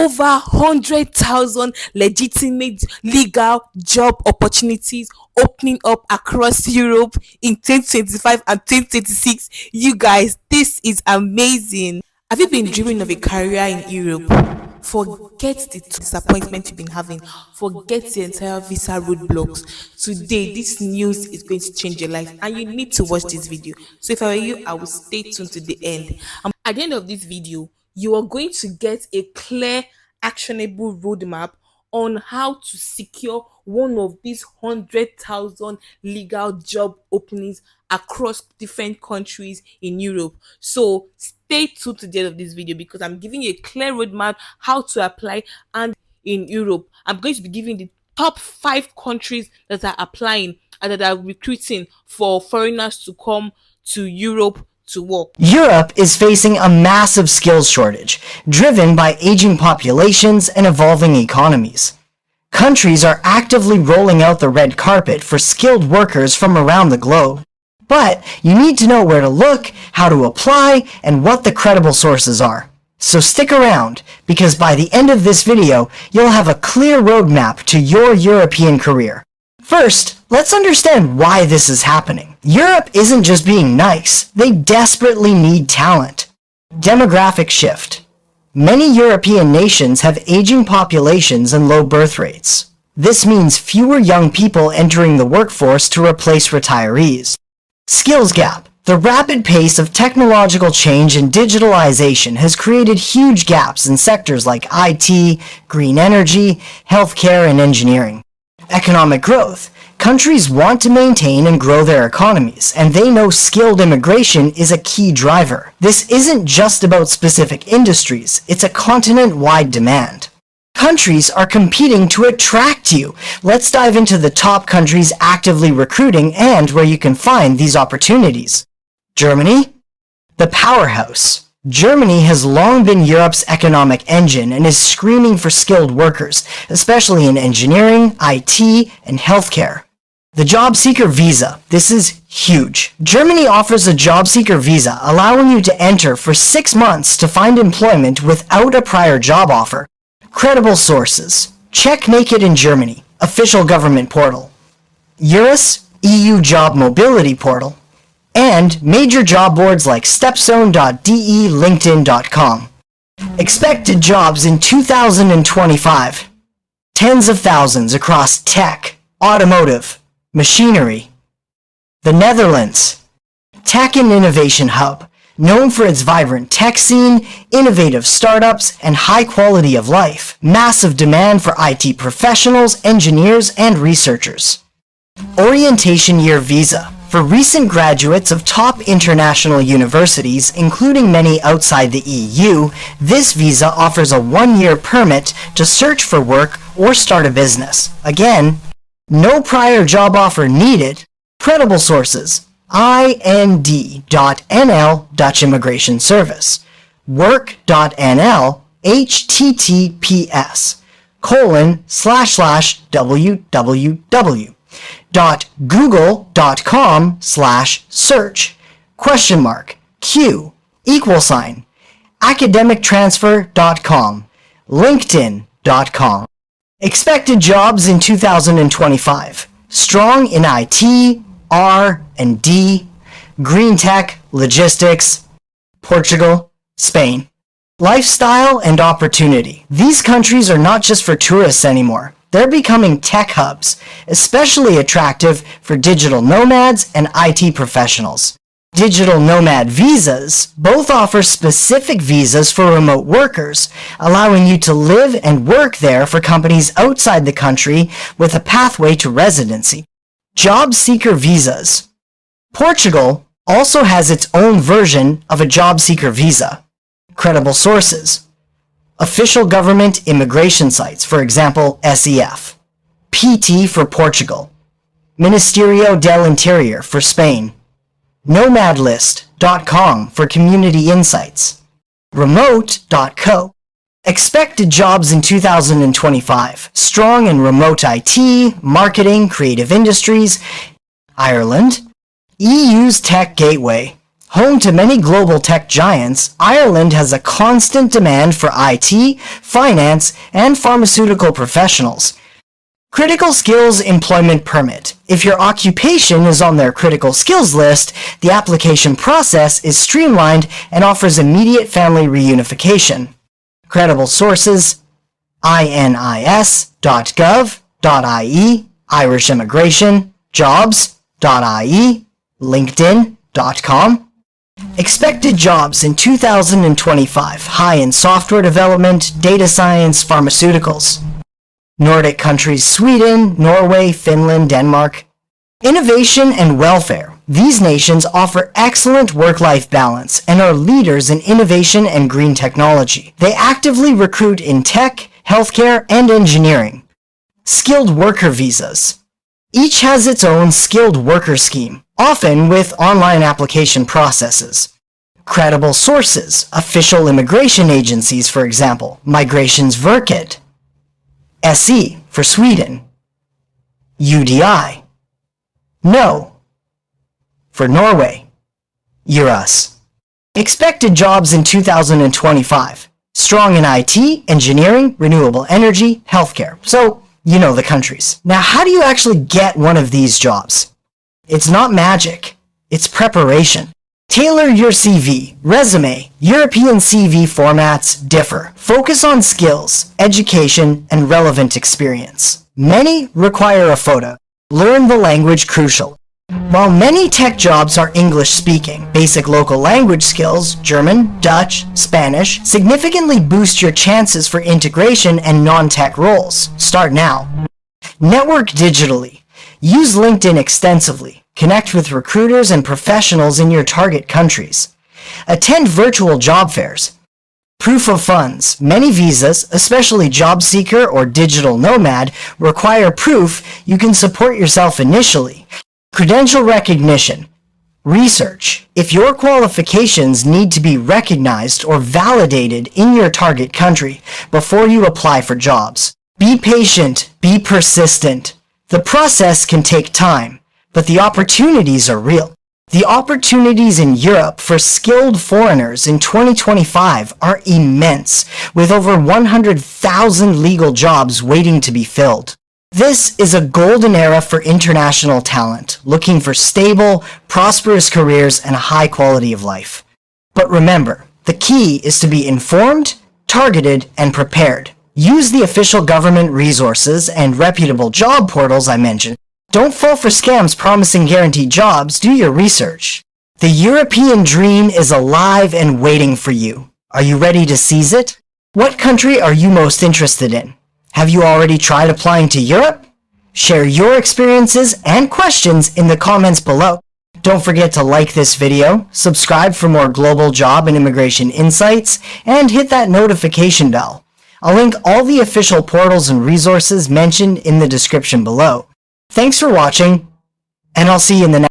over 100,000 legitimate legal job opportunities opening up across Europe in 2025 and 2026. You guys, this is amazing. Have you been dreaming of a career in Europe? Forget the disappointment you've been having. Forget the entire visa roadblocks. Today, this news is going to change your life, and you need to watch this video. So, if I were you, I would stay tuned to the end. At the end of this video, you are going to get a clear, actionable roadmap on how to secure one of these 100,000 legal job openings across different countries in Europe. So stay tuned to the end of this video because I'm giving you a clear roadmap how to apply. And in Europe, I'm going to be giving the top 5 countries that are applying and that are recruiting for foreigners to come to Europe to work. Europe is facing a massive skills shortage, driven by aging populations and evolving economies. Countries are actively rolling out the red carpet for skilled workers from around the globe. But you need to know where to look, how to apply, and what the credible sources are. So stick around, because by the end of this video, you'll have a clear roadmap to your European career. First, let's understand why this is happening. Europe isn't just being nice, they desperately need talent. Demographic shift. Many European nations have aging populations and low birth rates. This means fewer young people entering the workforce to replace retirees. Skills gap. The rapid pace of technological change and digitalization has created huge gaps in sectors like IT, green energy, healthcare, and engineering. Economic growth. Countries want to maintain and grow their economies, and they know skilled immigration is a key driver. This isn't just about specific industries, it's a continent-wide demand. Countries are competing to attract you. Let's dive into the top countries actively recruiting and where you can find these opportunities. Germany, the powerhouse. Germany has long been Europe's economic engine and is screaming for skilled workers, especially in engineering, IT, and healthcare. The job seeker visa. This is huge. Germany offers a job seeker visa, allowing you to enter for 6 months to find employment without a prior job offer. Credible sources. Check Naked in Germany, official government portal. Eurus, EU job mobility portal. And major job boards like stepstone.de, linkedin.com. Expected jobs in 2025. Tens of thousands across tech, automotive, machinery. The Netherlands. Tech and Innovation Hub, known for its vibrant tech scene, innovative startups, and high quality of life. Massive demand for IT professionals, engineers, and researchers. Orientation Year Visa. For recent graduates of top international universities, including many outside the EU, this visa offers a 1-year permit to search for work or start a business. Again, no prior job offer needed. Credible sources. ind.nl Dutch Immigration Service. work.nl https://www. google.com/search $Q academictransfer.com linkedin.com. Expected jobs in 2025. Strong in IT, R&D, green tech, logistics, Portugal, Spain. Lifestyle and opportunity. These countries are not just for tourists anymore. They're becoming tech hubs, especially attractive for digital nomads and IT professionals. Digital nomad visas both offer specific visas for remote workers, allowing you to live and work there for companies outside the country with a pathway to residency. Job seeker visas. Portugal also has its own version of a job seeker visa. Credible sources. Official government immigration sites, for example, SEF. PT for Portugal. Ministerio del Interior for Spain. Nomadlist.com for community insights. Remote.co. Expected jobs in 2025. Strong in remote IT, marketing, creative industries. Ireland. EU's Tech Gateway. Home to many global tech giants, Ireland has a constant demand for IT, finance, and pharmaceutical professionals. Critical Skills Employment Permit. If your occupation is on their critical skills list, the application process is streamlined and offers immediate family reunification. Credible sources: inis.gov.ie, Irish Immigration, jobs.ie, linkedin.com. Expected jobs in 2025, high in software development, data science, pharmaceuticals. Nordic countries: Sweden, Norway, Finland, Denmark. Innovation and welfare. These nations offer excellent work-life balance and are leaders in innovation and green technology. They actively recruit in tech, healthcare, and engineering. Skilled worker visas. Each has its own skilled worker scheme, often with online application processes. Credible sources. Official immigration agencies, for example, Migrationsverket. SE for Sweden. UDI. No for Norway. Eurus. Expected jobs in 2025. Strong in IT, engineering, renewable energy, healthcare. So, you know the countries. Now, how do you actually get one of these jobs? It's not magic. It's preparation. Tailor your CV, resume. European CV formats differ. Focus on skills, education, and relevant experience. Many require a photo. Learn the language crucial. While many tech jobs are English-speaking, basic local language skills, German, Dutch, Spanish, significantly boost your chances for integration and non-tech roles. Start now. Network digitally. Use LinkedIn extensively. Connect with recruiters and professionals in your target countries. Attend virtual job fairs. Proof of funds. Many visas, especially job seeker or digital nomad, require proof you can support yourself initially. Credential recognition. Research. If your qualifications need to be recognized or validated in your target country before you apply for jobs. Be patient. Be persistent. The process can take time, but the opportunities are real. The opportunities in Europe for skilled foreigners in 2025 are immense, with over 100,000 legal jobs waiting to be filled. This is a golden era for international talent, looking for stable, prosperous careers and a high quality of life. But remember, the key is to be informed, targeted, and prepared. Use the official government resources and reputable job portals I mentioned. Don't fall for scams promising guaranteed jobs. Do your research. The European dream is alive and waiting for you. Are you ready to seize it? What country are you most interested in? Have you already tried applying to Europe? Share your experiences and questions in the comments below. Don't forget to like this video, subscribe for more global job and immigration insights, and hit that notification bell. I'll link all the official portals and resources mentioned in the description below. Thanks for watching, and I'll see you in the next